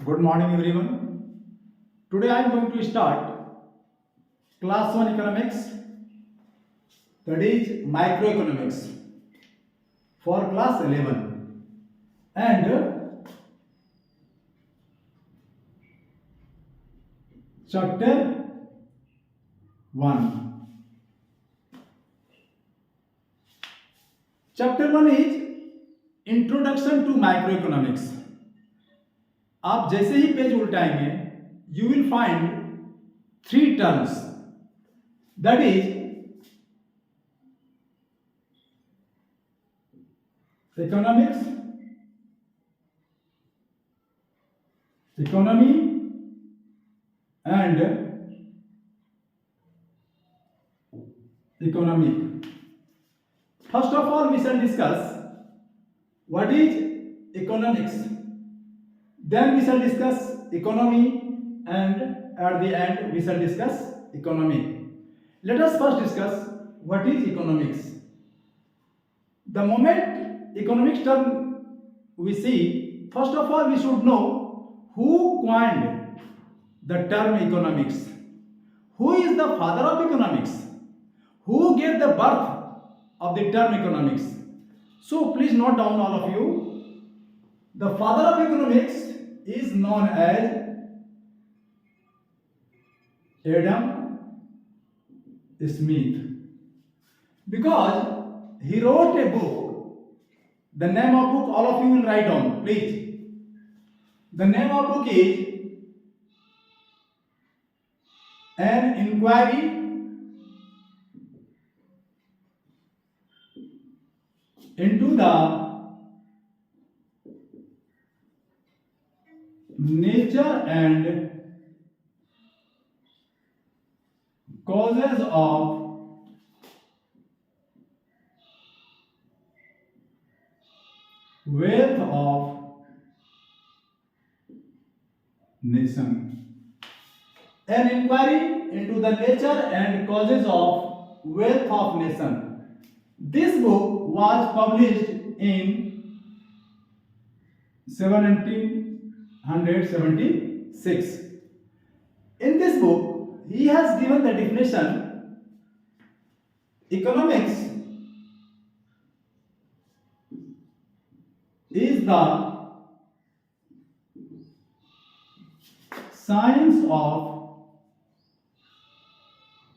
Good morning, everyone. Today I am going to start class 1 economics, that is microeconomics for class 11, and chapter 1. Chapter 1 is Introduction to Microeconomics. आप जैसे ही page उल्टाएंगे you will find three terms, that is economics, economy, and economic. First of all, we shall discuss what is economics. Then we shall discuss economy, and at the end we shall discuss economic. Let us first discuss what is economics. The moment economics term we see, first of all we should know who coined the term economics. Who is the father of economics? Who gave the birth of the term economics? So please note down, all of you. The father of economics is known as Adam Smith, because he wrote a book. The name of book all of you will write down, please. The name of book is An Inquiry into the nature and causes of wealth of nation. An inquiry into the nature and causes of wealth of nation. This book was published in 1776. In this book, he has given the definition: economics is the science of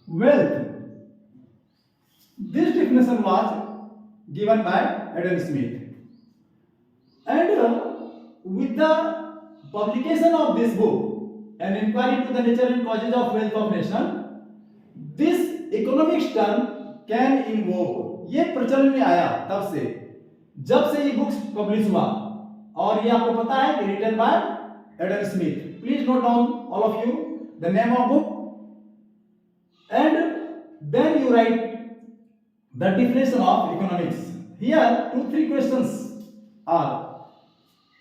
wealth. This definition was given by Adam Smith. And with the publication of this book, An Inquiry into the Nature and Causes of Wealth of Nation, this economics term can invoke. ये प्रचलन में आया तब से, जब से ये books publish हुआ, और ये आपको पता है कि written by Adam Smith. Please note down, all of you, the name of book, and then you write the definition of economics. Here 2-3 questions are: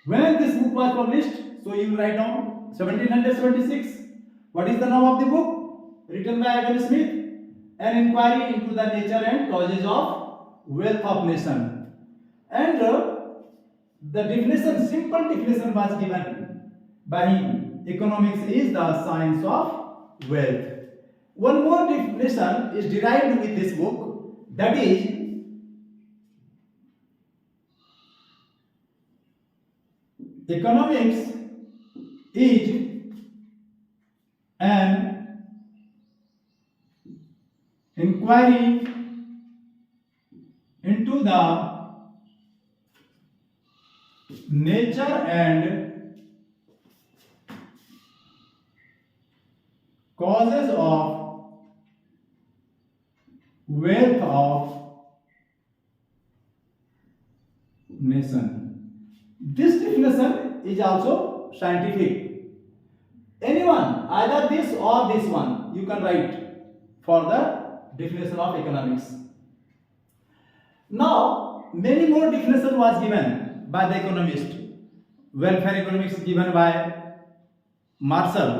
when this book was published? So you will write down 1776. What is the name of the book? Written by Adam Smith. An Inquiry into the Nature and Causes of Wealth of Nation. And the definition, simple definition was given by him: economics is the science of wealth. One more definition is derived with this book, that is economics is an inquiry into the nature and causes of wealth of nation. This definition is also scientific. Anyone, either this or this one, you can write for the definition of economics. Now, many more definition was given by the economist. Welfare economics given by Marshall.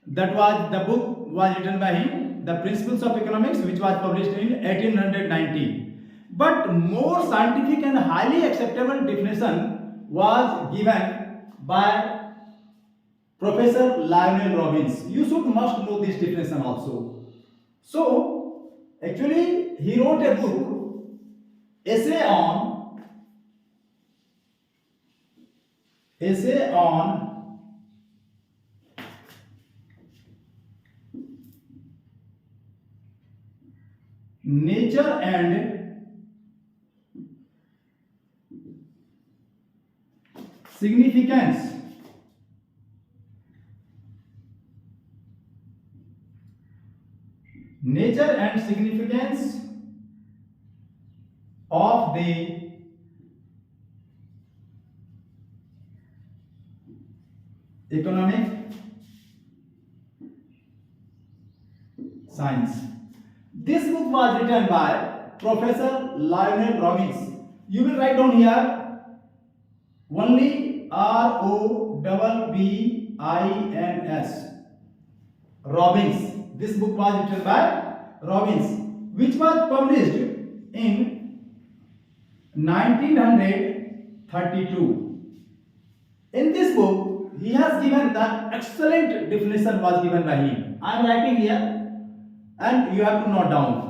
That was, the book was written by him, The Principles of Economics, which was published in 1890. But more scientific and highly acceptable definition was given by Professor Lionel Robbins. You should must know this definition also. So, actually, he wrote a book, essay on nature and significance of the economic science. This book was written by Professor Lionel Robbins. You will write down here only Robbins. Robbins. This book was written by Robbins, which was published in 1932. In this book, he has given the excellent definition was given by him. I am writing here and you have to note down.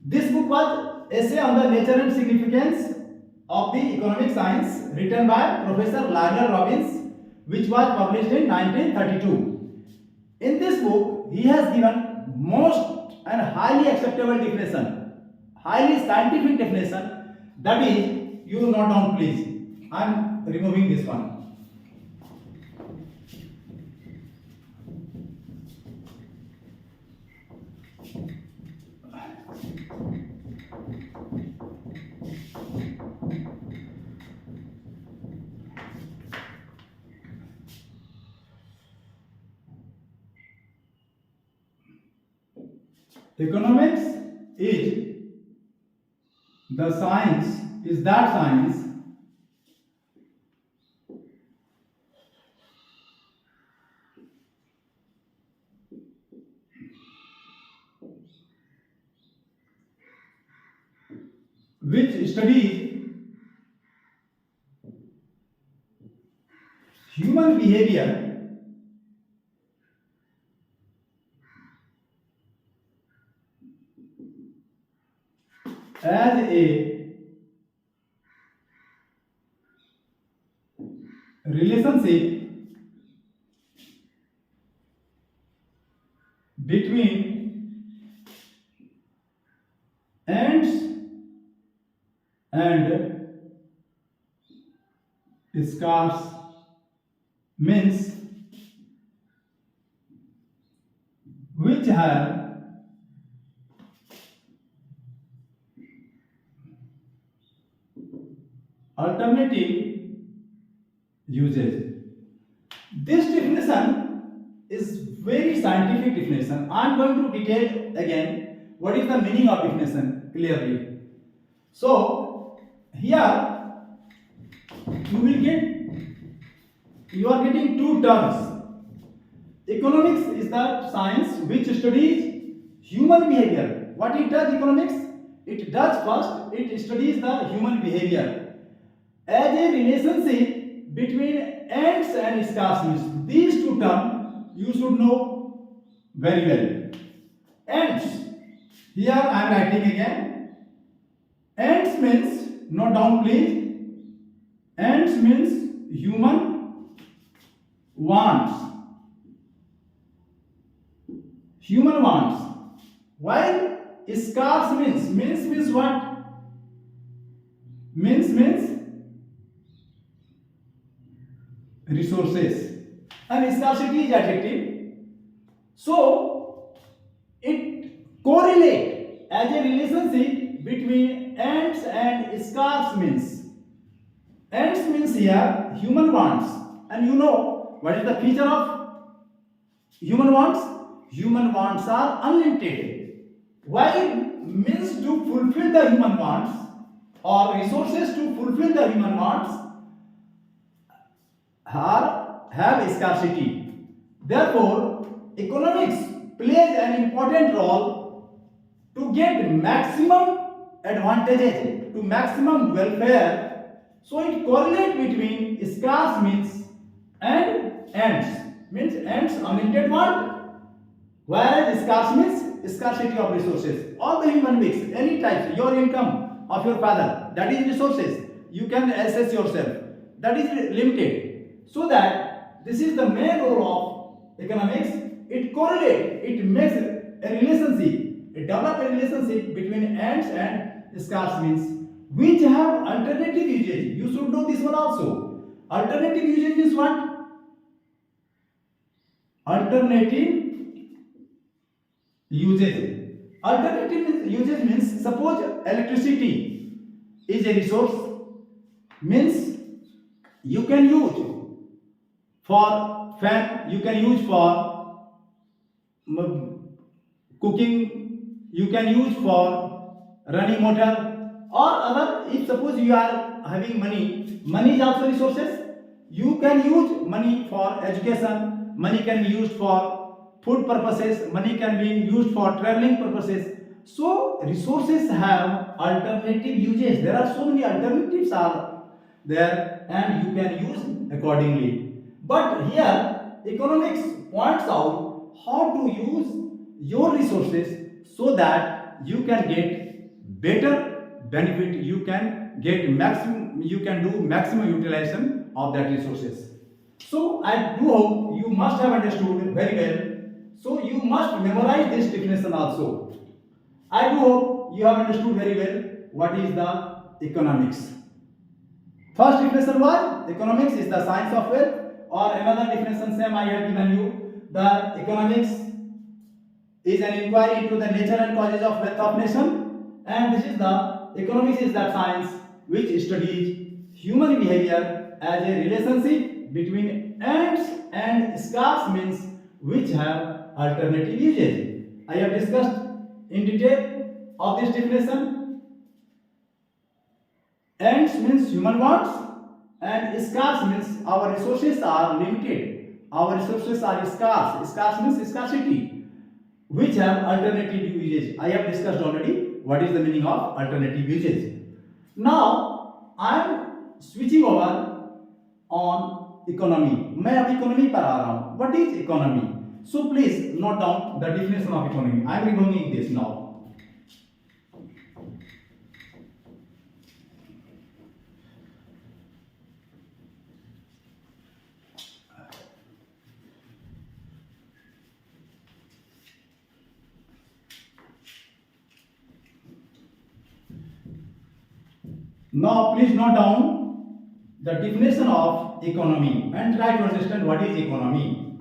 This book was essay on the nature and significance of the economic science written by Professor Lionel Robbins, which was published in 1932. In this book, he has given most and highly acceptable definition, highly scientific definition. That is, you note down please. I am removing this one. Economics is that science which studies human behavior as a relationship between ants and scarce means which have alternative uses. This definition is very scientific definition. I am going to detail again what is the meaning of definition clearly. So here you are getting two terms. Economics is the science which studies human behavior. What it does, economics? It does first, it studies the human behavior as a relationship between ants and scarce. These two terms you should know very well. Ants, here I am writing again. Ants means, note down please. Ants means human wants. Human wants. While scarce means what? Means resources, and scarcity is adjective. So it correlates as a relationship between ants and scarce means. Ants means here human wants, and you know what is the feature of human wants? Human wants are unlimited. While means to fulfill the human wants or resources to fulfill the human wants have scarcity. Therefore, economics plays an important role to get maximum advantages, to maximum welfare. So it correlates between scarce means and ants means ants unlimited want, whereas scarce means scarcity of resources. All the human beings, any types, your income of your father, that is resources. You can assess yourself. That is limited. So that this is the main role of economics. It correlates, it makes a relationship, it develop a relationship between ants and scarce means which have alternative usage. You should know this one also. Alternative usage is what? Alternative usage. Alternative usage means suppose electricity is a resource, means you can use for fan, you can use for cooking, you can use for running motor or other. If suppose you are having money, money is also resources. You can use money for education, money can be used for food purposes, money can be used for traveling purposes. So resources have alternative uses. There are so many alternatives are there and you can use accordingly. But here economics points out how to use your resources so that you can get better benefit, you can get maximum, you can do maximum utilization of that resources. So I do hope you must have understood very well. So you must memorize this definition also. I do hope you have understood very well what is the economics. First definition was economics is the science of wealth, or another definition same I have given you. The economics is an inquiry into the nature and causes of wealth of nation, and this is the economics is that science which studies human behavior as a relationship between ants and scarce means which have alternative uses. I have discussed in detail of this definition. Ants means human wants and scarce means our resources are limited. Our resources are scarce. Scarce means scarcity, which have alternative uses. I have discussed already what is the meaning of alternative uses. Now I am switching over on economy. मैं अब economy पर आ रहा हूँ. What is economy? So please note down the definition of economy. I am removing this now. Now please note down the definition of economy and try to understand what is economy.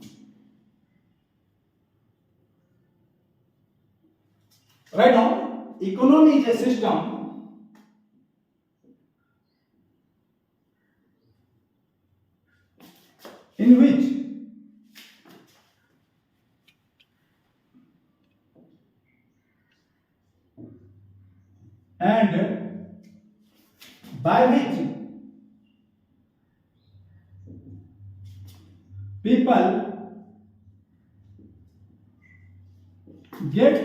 Right now, economy is a system in which and by which people get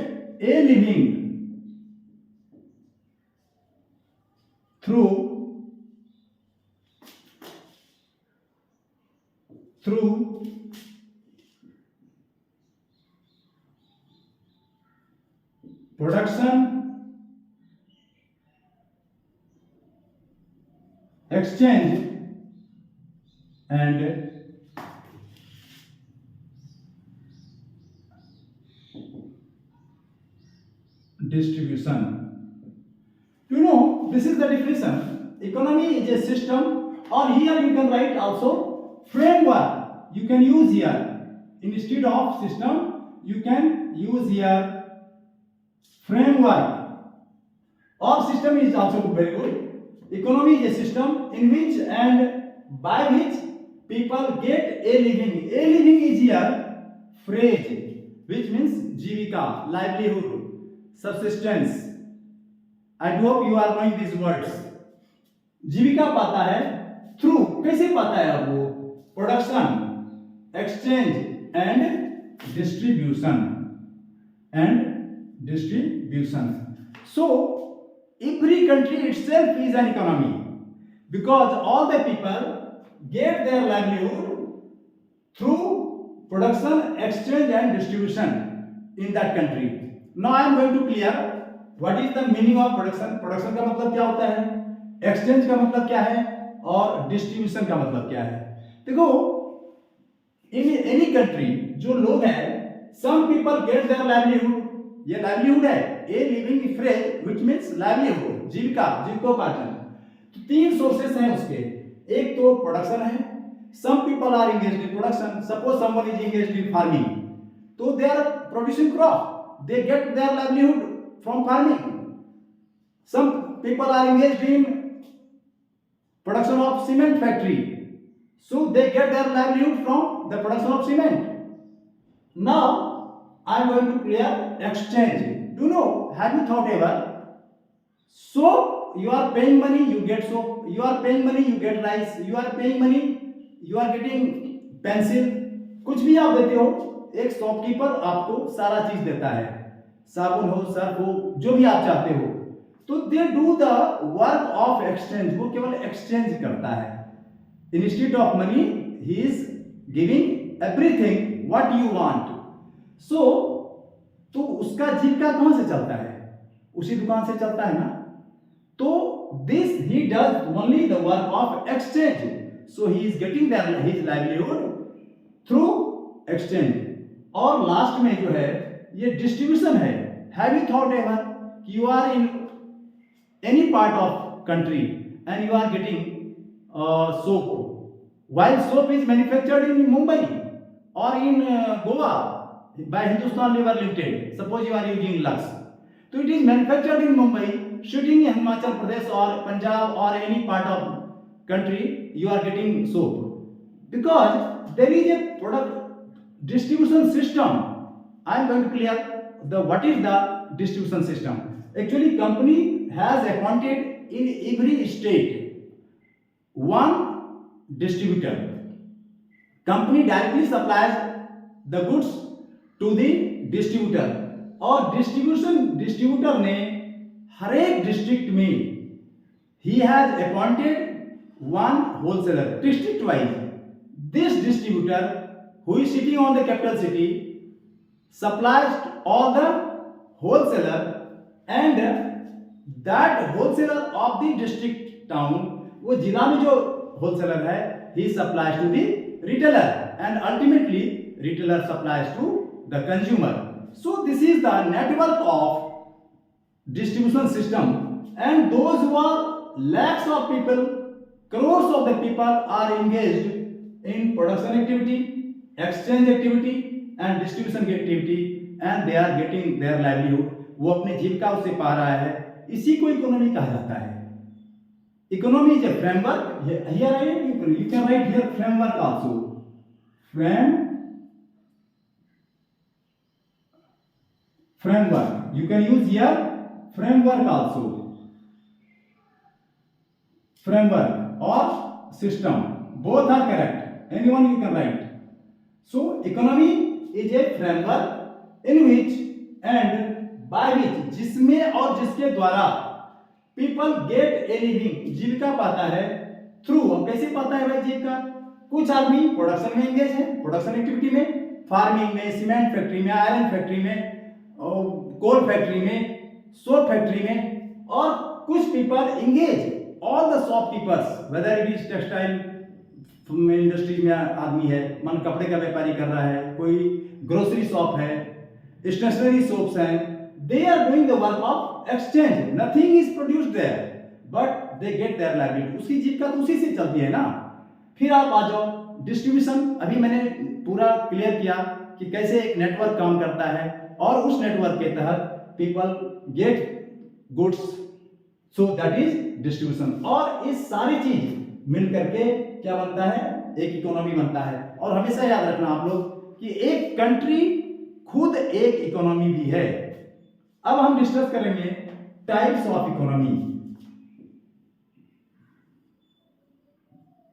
a living through production, exchange and distribution. You know, this is the definition. Economy is a system, or here you can write also framework. You can use here instead of system, you can use here framework. Or system is also very good. Economy is a system in which and by which people get a living. A living is here phrase, which means jivika, livelihood, subsistence. I hope you are knowing these words. जीविका पाता है through, कैसे पाता है अब वो? Production, exchange and distribution. So every country itself is an economy because all the people get their livelihood through production, exchange and distribution in that country. Now I am going to clear what is the meaning of production. Production का मतलब क्या होता है, exchange का मतलब क्या है और distribution का मतलब क्या है. देखो in any country जो लोग हैं, some people get their livelihood. ये livelihood है, a living phrase which means livelihood, जीविका, जीविकोपार्जन. तो तीन सोर्सेस हैं उसके. एक तो प्रोडक्शन है. Some people are engaged in production. Suppose someone is engaged in farming, so they are producing crop. They get their livelihood from farming. Some people are engaged in production of cement factory, so they get their livelihood from the production of cement. Now I am going to clear exchange. Do you know, have you thought ever, soap, you are paying money, you get soap. You are paying money, you get rice. You are paying money, you are getting pencil. कुछ भी आप देते हो, एक shopkeeper आपको सारा चीज देता है, साबुन हो, सर्फ हो, जो भी आप चाहते हो. तो they do the work of exchange. वो केवल एक्सचेंज करता है. Instead of money he is giving everything what you want. So तो उसका जीविका कहां से चलता है, उसी दुकान से चलता है ना. तो this he does only the work of exchange. So he is getting his livelihood through exchange. और लास्ट में जो है ये डिस्ट्रीब्यूशन है. हैव यू थॉट एवर कि you are in any part of country and you are getting soap, while soap is manufactured in Mumbai or in Goa by Hindustan Lever Limited. Suppose you are using Lux, so it is manufactured in Mumbai, shooting in Himachal Pradesh or Punjab or any part of country. You are getting soap because there is a product distribution system. I am going to clear the what is the distribution system. Actually, company has appointed in every state one distributor. Company directly supplies the goods to the distributor. और distributor ने हर एक district में he has appointed one wholesaler district wise. This distributor who is sitting on the capital city supplies to all the wholesaler, and that wholesaler of the district town, वो जिला में जो wholesaler है, he supplies to the retailer and ultimately retailer supplies to the consumer. So this is the network of distribution system, and those who are lakhs of people, crores of the people are engaged in production activity, exchange activity and distribution activity, and they are getting their livelihood. वो अपने जीविका उससे पा रहा है. इसी को economy कहा जाता है. Economy is a framework. Here you can write here framework also. Framework. You can use here framework also. Framework or system. Both are correct. Anyone you can write. So economy is a framework in which and by which, जिसमें और जिसके द्वारा people get a living, जीविका पाता है through. अब कैसे पाता है भाई जीविका? कुछ आदमी प्रोडक्शन में एंगेज है, प्रोडक्शन एक्टिविटी में, फार्मिंग में, सीमेंट फैक्ट्री में, आयरन फैक्ट्री में, कोल फैक्ट्री में, सोप फैक्ट्री में. और कुछ people engage all the shopkeepers, whether it is textile industry में आदमी है, मन कपड़े का व्यापारी कर रहा है, कोई ग्रोसरी शॉप है, स्टेशनरी शॉप्स हैं. They are doing the work of exchange. Nothing is produced there, but they get their livelihood. उसकी जीविका तो उसी से चलती है ना. फिर आप आ जाओ डिस्ट्रीब्यूशन. अभी मैंने पूरा क्लियर किया कि कैसे एक नेटवर्क काम करता है, और उस नेटवर्क के तहत people get goods. So that is distribution. और इस सारी चीज मिल करके क्या बनता है? एक इकोनॉमी बनता है. और हमेशा याद रखना आप लोग कि एक कंट्री खुद एक इकोनॉमी भी है. अब हम डिस्कस करेंगे types of economy.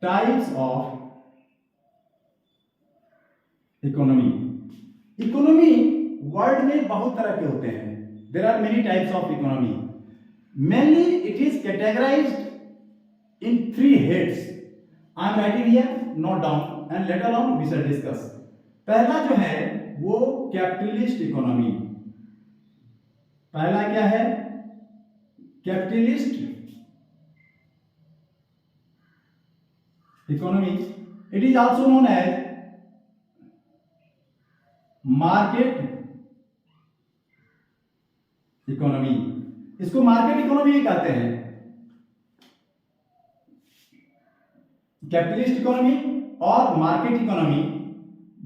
Types of economy. Economy world में बहुत तरह के होते हैं. There are many types of economy. Mainly it is categorised in 3 heads. I am writing here, note down and later on we shall discuss. पहला जो है वो कैपिटलिस्ट इकोनॉमी. पहला क्या है? Capitalist economy. It is also known as market economy. इसको market economy भी कहते हैं. कैपिटलिस्ट इकोनॉमी और मार्केट इकोनॉमी.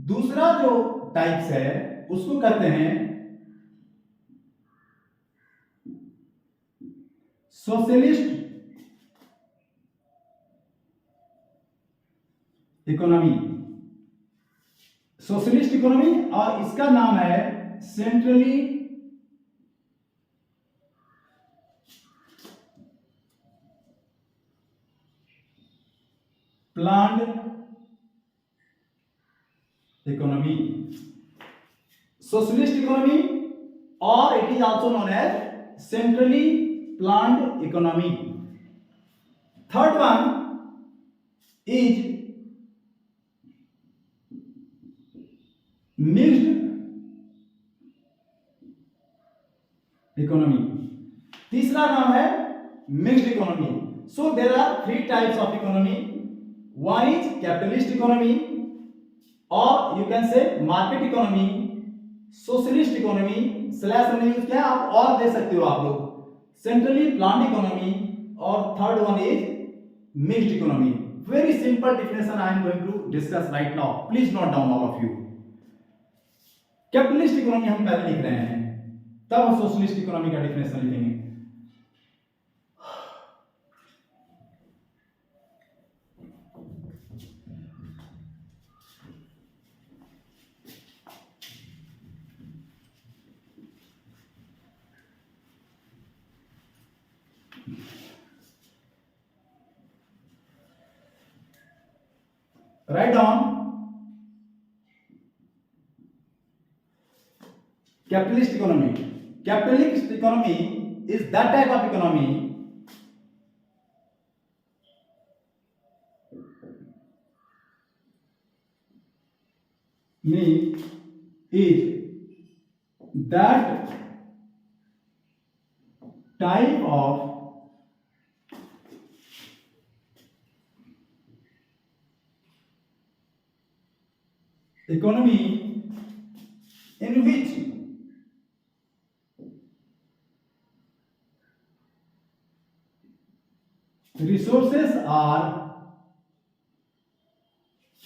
दूसरा जो टाइप्स है उसको कहते हैं सोशलिस्ट इकोनॉमी. सोशलिस्ट इकोनॉमी और इसका नाम है centrally planned economy. Socialist economy और it is also known as centrally planned economy. Third one is mixed economy. तीसरा नाम है mixed economy. So there are three types of economy. One is capitalist economy और you can say market economy, socialist economy slash हमने use किया, आप और दे सकते हो आप लोग, सेंट्रली प्लान्ड इकोनॉमी और third one is mixed economy. Very simple definition I am going to discuss right now. Please note down all of you. Capitalist economy हम पहले लिख रहे हैं, तब हम सोशलिस्ट इकोनॉमी का डिफिनेशन लिखेंगे. Write down capitalist economy. Capitalist economy is that type of economy is that type of economy in which resources are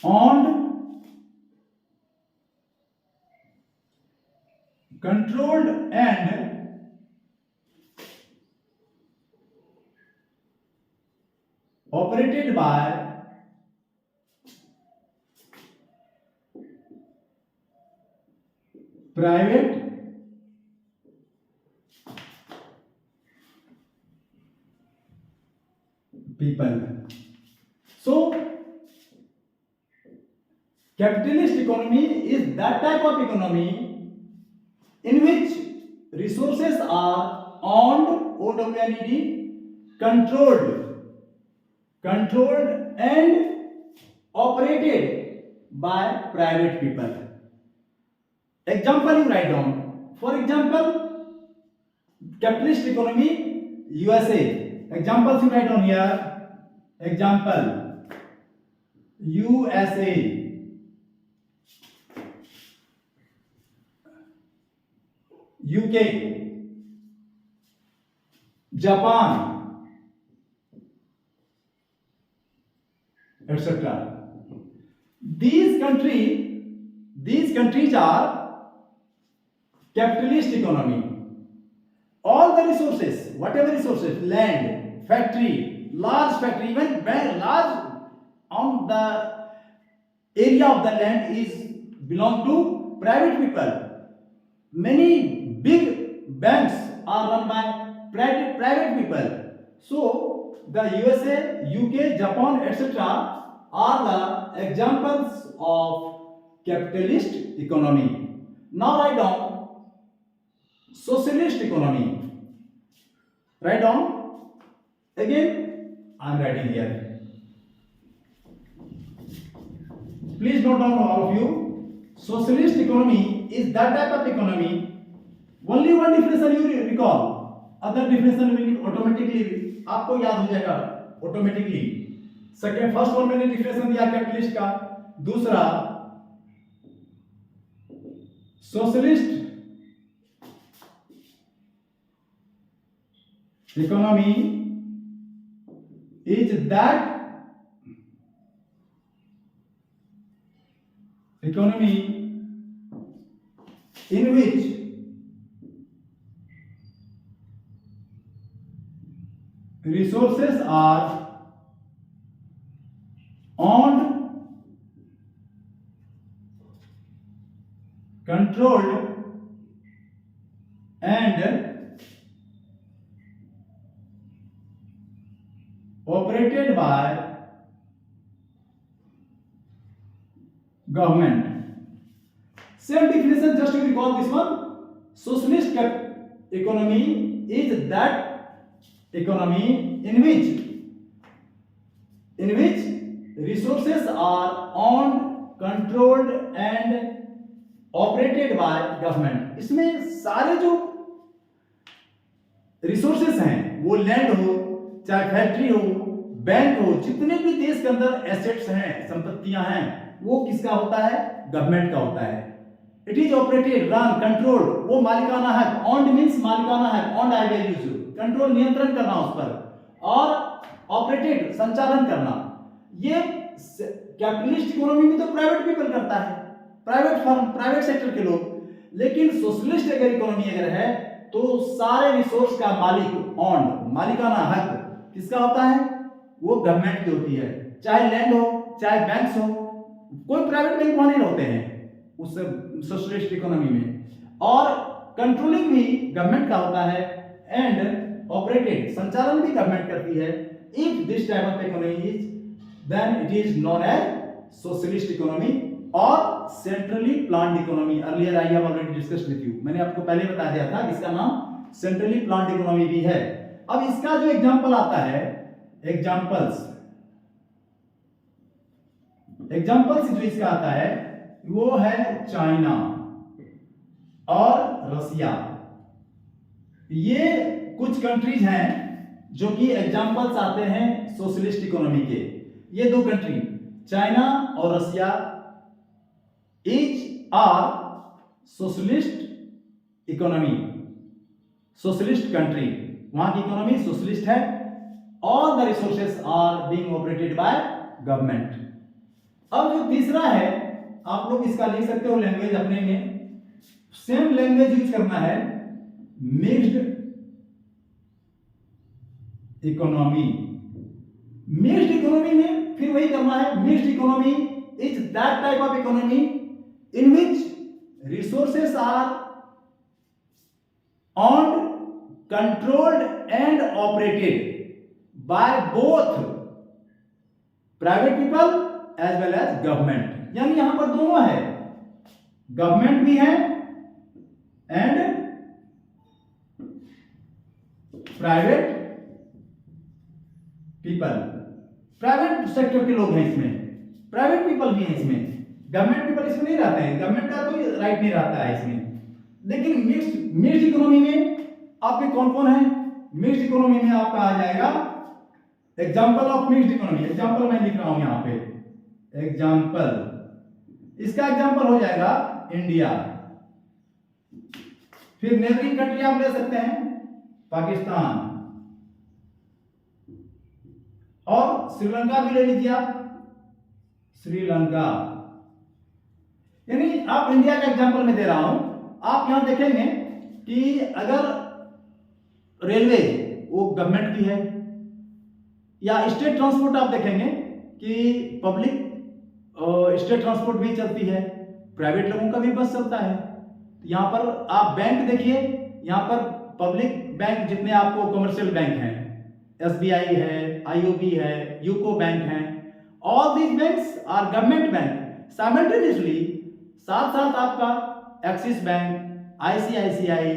owned, controlled and operated by private people. So capitalist economy is that type of economy in which resources are owned, OWNED, controlled and operated by private people. Example you write down. For example, capitalist economy USA. Examples you write down here. Example USA, UK, Japan, etc. These countries are capitalist economy. All the resources, whatever resources, land, factory, large factory, even very large on the area of the land is belong to private people. Many big banks are run by private people. So the USA, UK, Japan, etc. are the examples of capitalist economy. Now write down socialist economy. Write down again. I am writing here. please note down all of you. Socialist economy is that type of economy. Only one definition you recall. Other definition will automatically आपको याद हो जाएगा automatically. Second, first one मैंने definition दिया capitalist का. दूसरा socialist economy is that economy in which resources are owned, controlled and operated by government. Same definition, just to recall this one. Socialist economy is that economy in which resources are owned, controlled and operated by government. इसमें सारे जो resources हैं, वो land हो, चाहे factory हो, bank हो, जितने भी देश के अंदर एसेट्स हैं, संपत्तियां हैं, वो किसका होता है? गवर्नमेंट का होता है. It is operated, run, control, वो मालिकाना है. ऑन्ड मींस मालिकाना है, ऑन्ड आई वैल्यूज, कंट्रोल नियंत्रण करना उस पर, और ऑपरेटेड संचालन करना. ये कैपिटलिस्ट इकोनॉमी में तो प्राइवेट पीपल करता है, प्राइवेट फर्म, प्राइवेट सेक्टर के लोग. लेकिन सोशलिस्ट अगर इकोनॉमी अगर है तो सारे रिसोर्स का मालिक, ऑन्ड, मालिकाना हक किसका होता है? वो गवर्नमेंट की होती है. चाहे लैंड हो, चाहे बैंक्स हो, कोई प्राइवेट बैंक वहां नहीं होते हैं उस सोशलिस्ट इकोनॉमी में. और कंट्रोलिंग भी गवर्नमेंट का होता है एंड ऑपरेटेड, संचालन भी गवर्नमेंट करती है. If this type of economy is, then it is known as socialist economy और centrally planned economy. Earlier I have already discussed with you. मैंने आपको पहले बता दिया था कि इसका नाम सेंट्रली प्लान्ड इकोनॉमी भी है. अब इसका जो एग्जांपल आता है, एग्जांपल्स जो इसका आता है वो है चाइना और रसिया. ये कुछ कंट्रीज हैं जो कि एग्जांपल्स आते हैं सोशलिस्ट इकोनॉमी के. ये दो कंट्री, चाइना और रसिया, each are socialist economy, socialist country. वहां की इकोनॉमी सोशलिस्ट है. All the resources are being operated by government. अब जो तीसरा है, आप लोग इसका लिख सकते हो लैंग्वेज अपने में. सेम लैंग्वेज यूज करना है, मिक्स्ड इकोनॉमी. मिक्स्ड इकोनॉमी में फिर वही करना है. Mixed economy is that type of economy in which resources are owned, controlled and operated by both private people as well as government. यानी यहां पर दोनों है, गवर्नमेंट भी है and private people. Private sector के लोग हैं इसमें, प्राइवेट पीपल भी हैं इसमें, गवर्नमेंट पीपल इसमें नहीं रहते हैं. गवर्नमेंट का कोई राइट नहीं रहता है इसमें. लेकिन मिक्स्ड इकोनॉमी में आपके कौन कौन है? मिक्स्ड इकोनॉमी में आपका आ जाएगा example of mixed economy. Example मैं लिख रहा हूं यहां पे, एग्जांपल. इसका एग्जांपल हो जाएगा इंडिया. फिर नेबरिंग कंट्री आप ले सकते हैं, पाकिस्तान और श्रीलंका भी ले लीजिए आप, श्रीलंका. यानी आप इंडिया का एग्जांपल में दे रहा हूं. आप यहां देखेंगे कि अगर रेलवे वो गवर्नमेंट की है, या स्टेट ट्रांसपोर्ट आप देखेंगे कि पब्लिक स्टेट ट्रांसपोर्ट भी चलती है, प्राइवेट लोगों का भी बस चलता है. यहां पर आप बैंक देखिए, यहां पर पब्लिक बैंक जितने आपको कमर्शियल बैंक हैं, एसबीआई है, आईओबी है, यूको बैंक है, all these banks are government bank. Simultaneously साथ साथ आपका एक्सिस बैंक, आईसीआईसीआई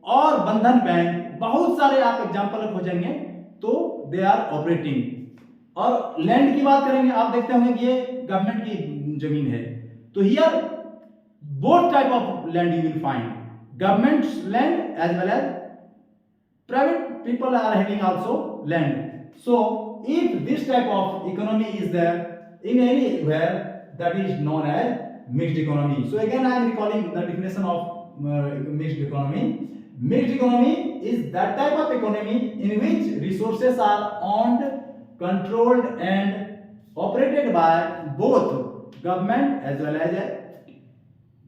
और बंधन बैंक, बहुत सारे आप एग्जांपल खोजेंगे तो दे आर ऑपरेटिंग. और लैंड की बात करेंगे, आप देखते होंगे कि ये गवर्नमेंट की जमीन है, तो here both type of land you will find, government land as well as private people are having also land. So if this type of economy is there in anywhere, that is known as mixed economy. So again I am recalling the definition of mixed economy. Mixed economy is that type of economy in which resources are owned, controlled and operated by both government as well as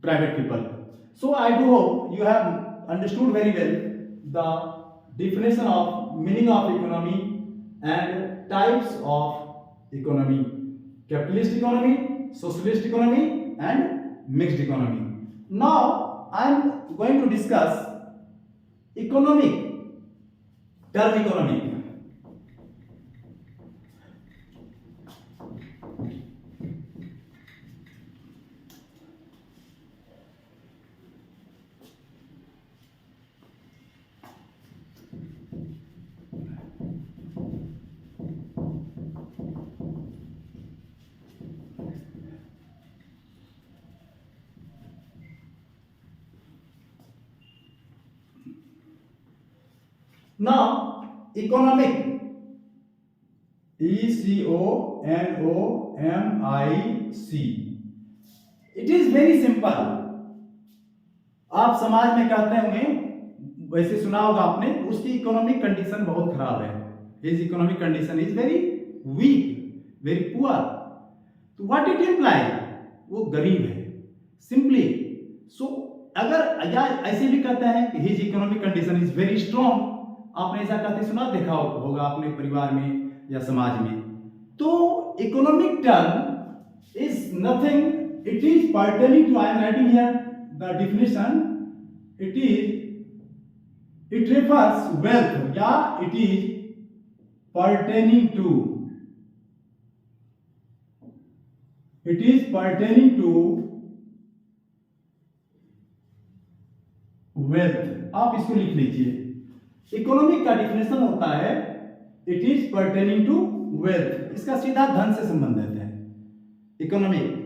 private people. So I do hope you have understood very well the definition of meaning of economy and types of economy: capitalist economy, socialist economy and mixed economy. Now I am going to discuss economic term. Economic, now economic, ECONOMIC, it is very simple. आप समाज में कहते होंगे, वैसे सुना होगा आपने, उसकी इकोनॉमिक कंडीशन बहुत खराब है, his economic condition is very weak, very poor. तो व्हाट इट इंप्लाई, वो गरीब है सिंपली. सो अगर या ऐसे भी कहते हैं कि his economic condition is very strong, आपने ऐसा कहते सुना देखा होगा अपने परिवार में या समाज में. तो economic term is nothing, it is pertaining to, I am writing here the definition, it refers wealth, या it is pertaining to wealth. आप इसको लिख लीजिए. इकोनॉमिक का डिफिनेशन होता है it is pertaining to wealth, इसका सीधा धन से संबंधित है. इकोनॉमिक